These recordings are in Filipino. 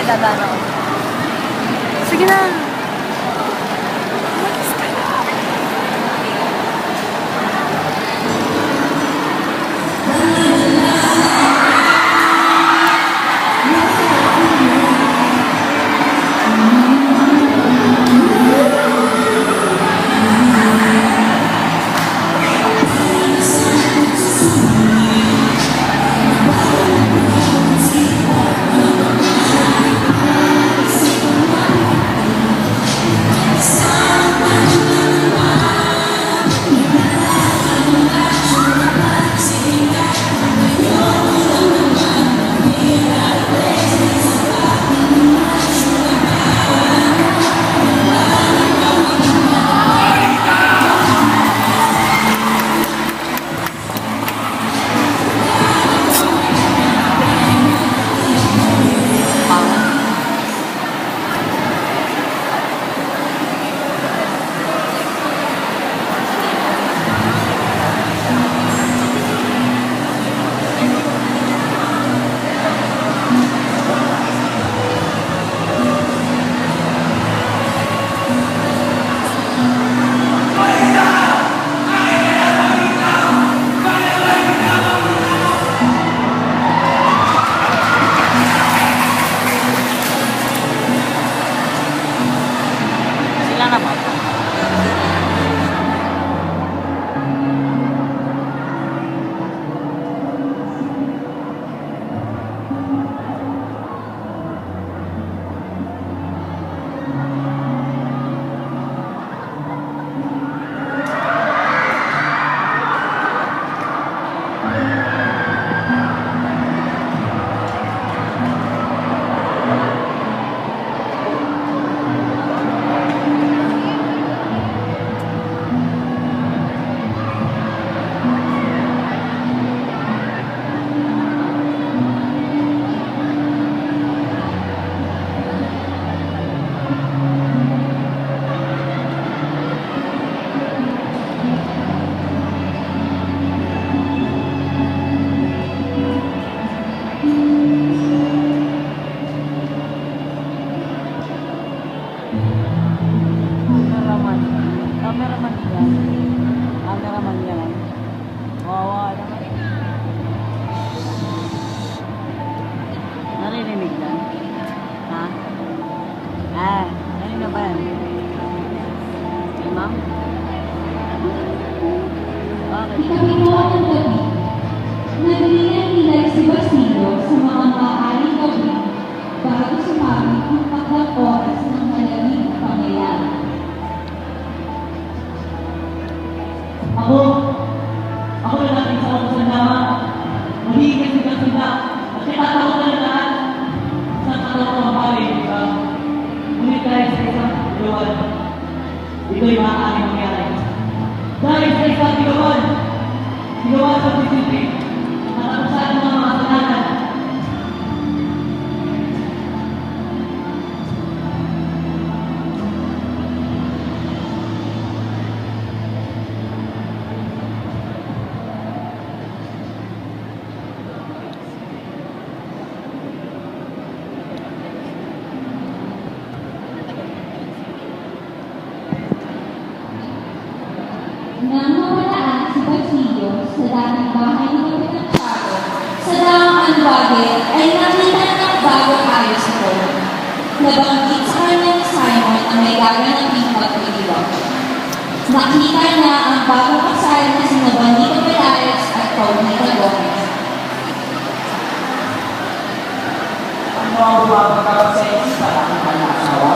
gagana ako. Sige na. Ako na natin sa ako sa nama. Mahigit sila. At katatakot na lahat. Sa katawan ng pari. Ngunit dahil sa isang gawan, ito'y maaaring mangyari. Dahil sa isang gawan sa disiplin, natapusan ng mga kasalanan. Nang mawalaan si Basilio sa dating bahay ni Kapitan Tiago, sa daang Anwage ay nakita ng bagong ayos ko. Nabanggit sa kanya ni Simon ang may gaganaping pagpiliwan. Nakita niya ang bagong kasal na sina Juanito Pelaez at Paulita Gomez. Ang mga buwag sa iyo para ang panasawa.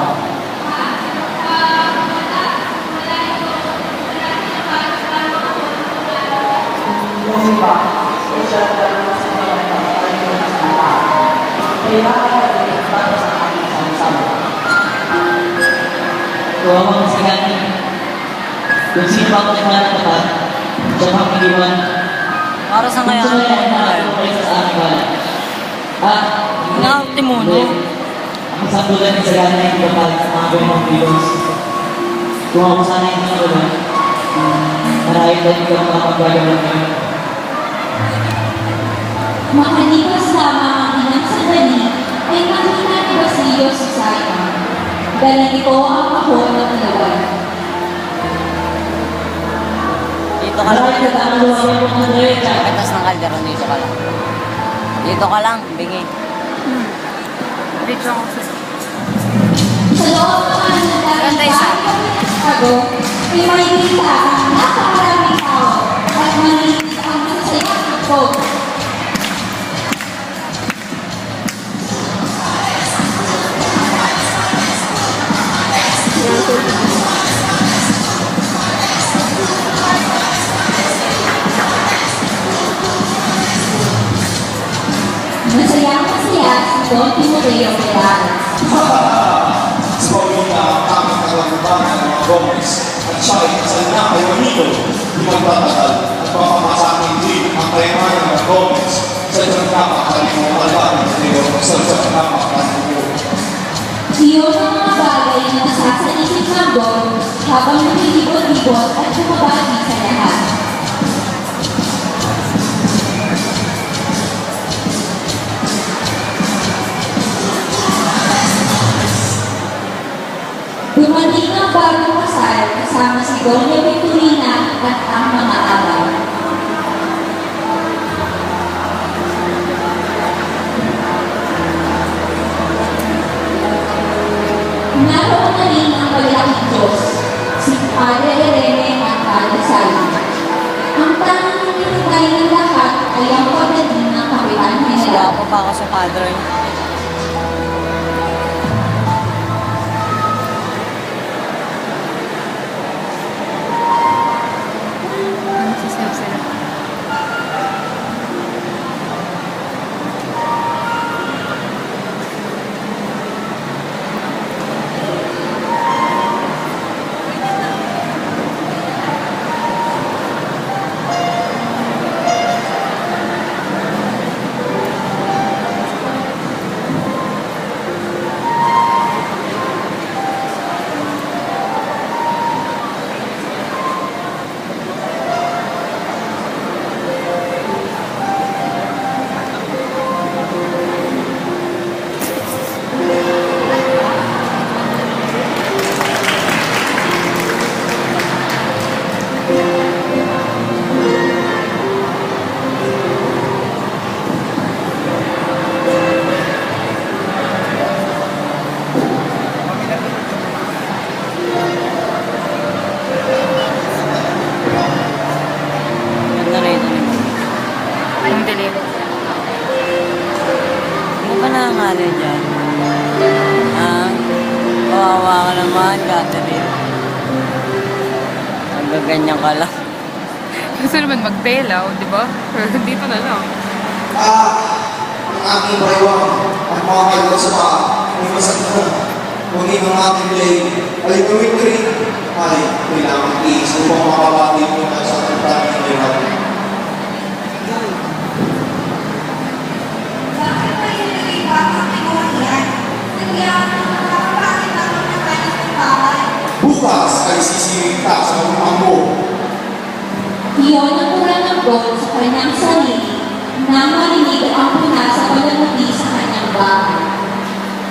Kasi ba, social na naman sa mga nagpapalitan sa mga kaya kaya para sa aking sama-sama. Kung ang mga sigani, kung sino ako nagmatapat, siya pangiliwan, Para sa ngayon, kung sino na ako sa aking wala. At, Timuno. ang sambulan ni Sagana ay kapag sa mga gawang bilos. Kung ako sana yung nakulan, marahil na hindi ka makapagagawa ngayon. Makalipas lamang ang ilang sandali ay nakita ni Basilio si Simon. Dala nito ang kahon ng ilawan. Dito ka lang. Bakit ka luwagin mo ng derecha? Pagkatas ng kalderon, dito ka lang. Dito ka lang, bingi. Dito ako sa... Sa loob naman ng dating Ganda isa. bahay ng Chicago, ay makikita ang napakaraming tao at maliliit ang masasayang hapon. Masaya si Don Timoteo Perales. Suwagin na ang aming kalanguban ng mga Gomez at siya ay kasalina kay Juanito di magtatagal at papamasakin din ang kayamanan ng Gomez sa isang napakaling mga kalban ng Diyo sa isang napakaling mo. Iyon ang mga bagay na nasa sa isip ng Don habang nililibot-libot at bumabagi sa lahat. Dumating ang bagong kasal kasama si Doña Victorina at ang mga abay. Naroon na rin ang malaking Diyos, si Padre Rene at Padre Sally. Ang tanging hinintay ng lahat ay ang pagdating ng Kapitan Sila General. ako pa ako sa padre. Ganda na yun. Ang dilim. Ano ba nangangalan dyan? Ah, kawawa ka naman, Catherine. Nagaganyan ka lang. Gusto naman magtelaw, di ba? Pero dito na lang. Ang aking baywang at mga kalbo sa paa ay masakit na. Ngunit ang aking lay ay gawin ko rin ay kailangan iis upang makabati mo na sa kantang ng liwan. Bakit kayo nag-iba ang pinguhan? Nagyan ang nakakapakit na magkakalit ng bahay. Bukas ay sisiring ka sa umang mo. Iyon ang pura ng Don sa kanyang sarili nang marinig ang puna sa palamuti sa kanyang bahay.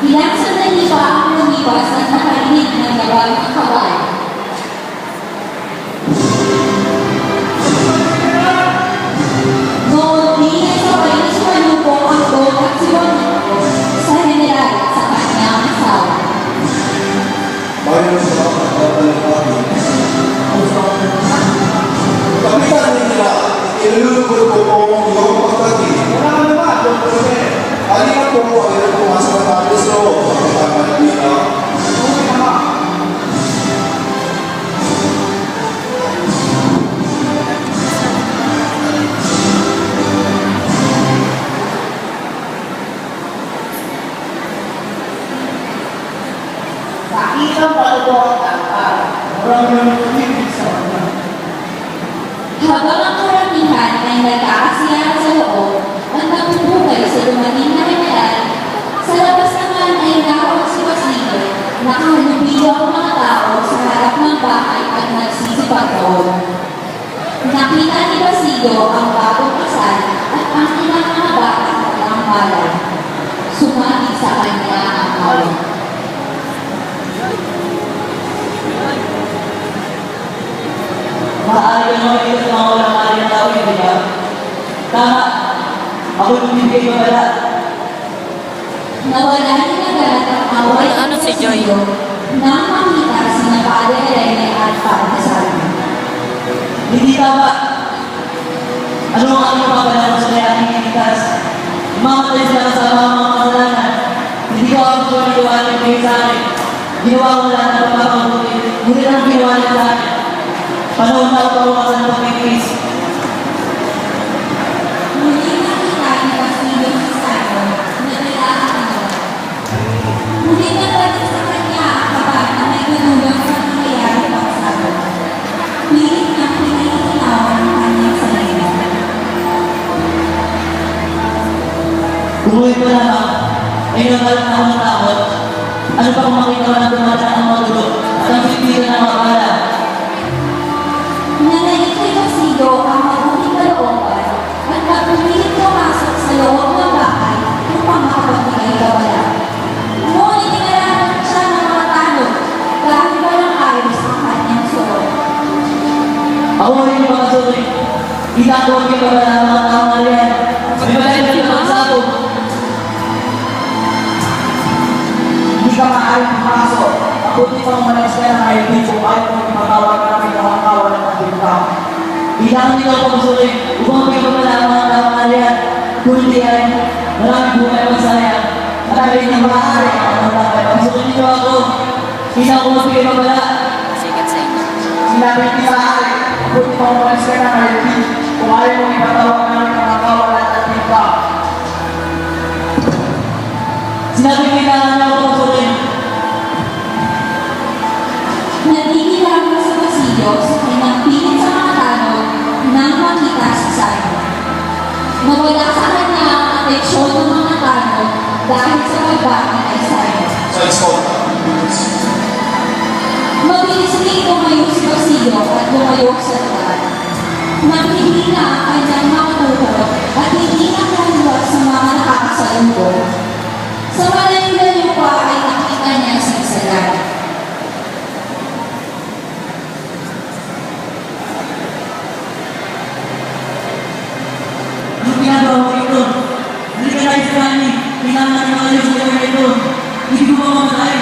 Ilang sandali pa ang lumipas at nakarinig ng gabal ng kabal. Noon, di nagsabay na sumalubong ang Don at si Juanito sa general at sa kanyang asawa. Bayan sa mga pagkakalagay. Kapitan nila, ilulugod ko po ang iyong pagkakit. Wala ka naman, Don Jose. Halika po ang ilang pumasok na tayo sa loob. Kapitan Manila. Okay naman. Nakita pa ito ang tangkal. Marami ang tumibig sa kanya. Habang ang karamihan ay nagkakasiyahan sa loob at nabubukay sa dumating na general, sa labas naman ay nakawag si Basilio, nakahalubilo ang mga tao sa harap ng bahay at nagsisipag doon. Nakita ni Basilio ang bagong kasal at ang ilang mga bata at ang malay. sumati sa kanya ang awit. Maaari ka naman ito sa mga walang maaari ng tao, di ba? Tama. Ako yung bibigay ko pala. Nawala ni agad ang away Ano si Joy? nang makita sina Padre Rene at Padre Salvi. Hindi tama. Ano ang ano papala mo sa ating initas? Mamatay sila kasama ang mga kasalanan. Hindi ko ako gusto ng iwanan kayo sa akin. Ginawa ko lahat ng pagpapakabuti. Ngunit ang ginawa niya sa akin. Panahon na ako pawasan ng pagkikis. Muli nakita ni Basilio Cristiano na dala ang ano. Muli nabalik sa kanya ang kaba na may ganulang sa nangyayari pang sabi. Pilit niyang pinahihinaw ang kanyang sarili. Umuwi ko lamang. Ay nagalang ako ng takot. Ano pa kung makita ko na dumatang ang mga dulo at ang pipila ng mga bala? Nanalig kay Basilio ang mabuting kalooban at pagpumilit pumasok sa loob ng bahay upang makapagbigay kabala. Ngunit tinaranan siya ng mga tanong dahil walang ayos ang kanyang suot. Ako rin yung mga sulit. Itatuwag yung kabala ng mga taong alihan. May balay na ito sa ako. Hindi ka maaaring pumasok. Mabuti pang umalis ka ng ID kung ayaw mo imatawag namin ang mga kawalan ng bintang. Kailangan nila ako masulit upang may kabala ng mga taong alihan. Kung hindi ay maraming buhay ang masayang. Marami na maaari ang mga lakay. Masulit niyo ako. Kailangan ko magbigay kabala. Sikat sa inyo. Sinabi hindi maaari. Mabuti pang umalis ka ng ID kung ayaw mo imatawag namin ang mga kawalan ng bintang. Sinabi kailangan na ako masulit. Nagkikilala sa Basilio sa kanyang pilit sa mga tanong nang makita si Simon. Nawala sa kanya ang atensyon ng mga tanong dahil sa pagbati kay Simon. So it's called. Mabilis rin tumayo si Basilio at lumayo sa lugar. Nang hindi na ang kanyang mga tuhod at hindi na kaluwag sa mga nakakasalubong. Sa malayo-layo pa ay nakita niya si Isagan. Ano ginagawa mo ito? Hindi ka na isirani. Kailangan natin makalis sa gawin ito. Hindi ko ba mamatay?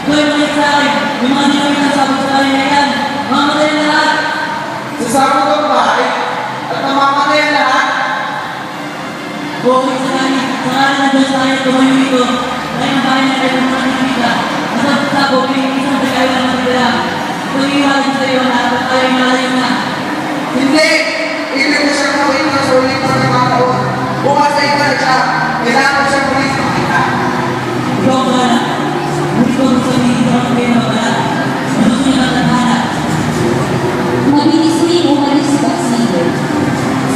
Ikaw yung malis sa akin. Yung mga di kami nasabot sa kanya na yan. Mamatay na lahat. Sasabot ang bahay at namamatay ang lahat. Huwag sa kanya. Sa kanya na Diyos tayo tumayo ito. Dahil ang bahay na tayo mga nakikita. Masabot sa ako, pinag-isang tagayo na matitira. Pag-iwalay sa iyo na at tayo malayo na. Hindi! Ibig ko siyang gawin ng sulit ng pagkakataon. Bumasay ka na siya. Kailangan ko siyang mulis makita. Ikaw ba na? Hindi ko gusto sabihin ang pera ba na? Gusto niyo na tatahan. Mabilis rin umalis si Basilio.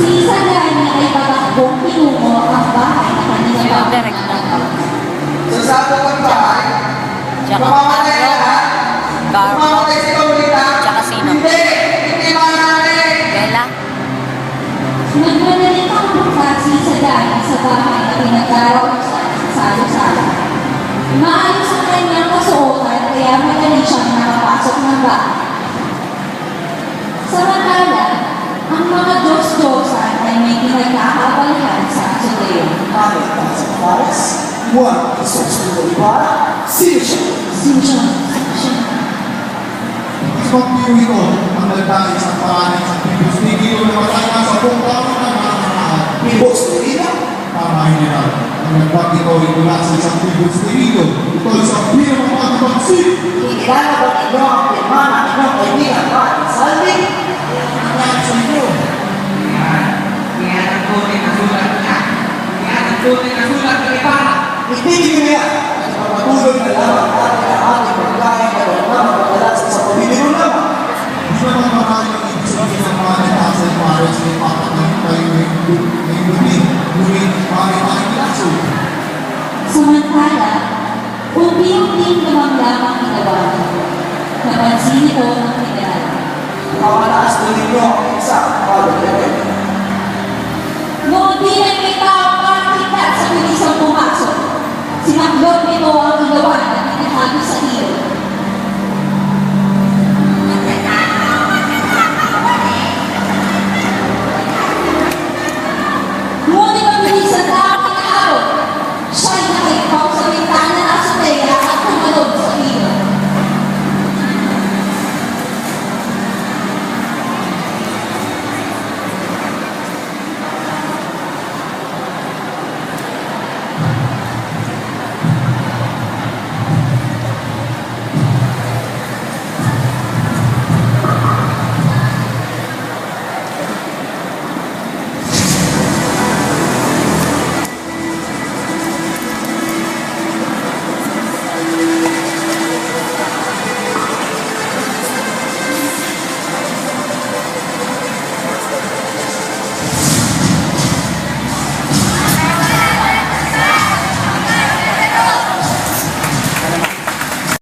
Si Isagan ay patakbong pinungo ang bahay na kanina Yung pa direct na. Sasabot ang bahay. Tsaka Mamamatay ang lahat. Carlo. Mamamatay si Paulita. Tsaka sino? Hindi! Hindi maaari! Bella? Nagmadaling ang bukas si Isagan sa bahay na pinagdaraw sa salo-salo. Maayos ang kanyang kasuotan kaya madali siyang nakapasok ng bahay. Samantala, ang mga Diyos-Diyosan ay may pinagkakaabalahan sa Asodeo. Bakit ka sa Paris? Buwan ang susunod para sino siya? Sino siya? Pagpili ko ang nagdahil sa paraning sa Pibos Nigilo na matay na sa buong taon ng mga nanahan. Pibos Nigilo? Tama nila. Ang nagbag ito ay mula sa isang Pibos Nigilo. Ito ay isang pinamamatibagsin. Kilala ba ninyo ang pirmana ng inyong kaibigan ba? Salvi? Ang sa inyo. Yan ang tunay na sulat niya. Yan ang tunay na sulat ng iba. Hindi nyo yan. At papatuloy na lamang natin ang ating pagkain na wala naman madalas sa pamilyo naman. Di naman marami ang ibig sabihin ng mga nagdahil sa Paris na ipapatay kayo ng lumin. Ngunit marami tayong pinaso. Samantala, unti-unting lumanglang ang kinabahan. Napansin ito ng general. Mawalaas ko ninyo ang isa, Father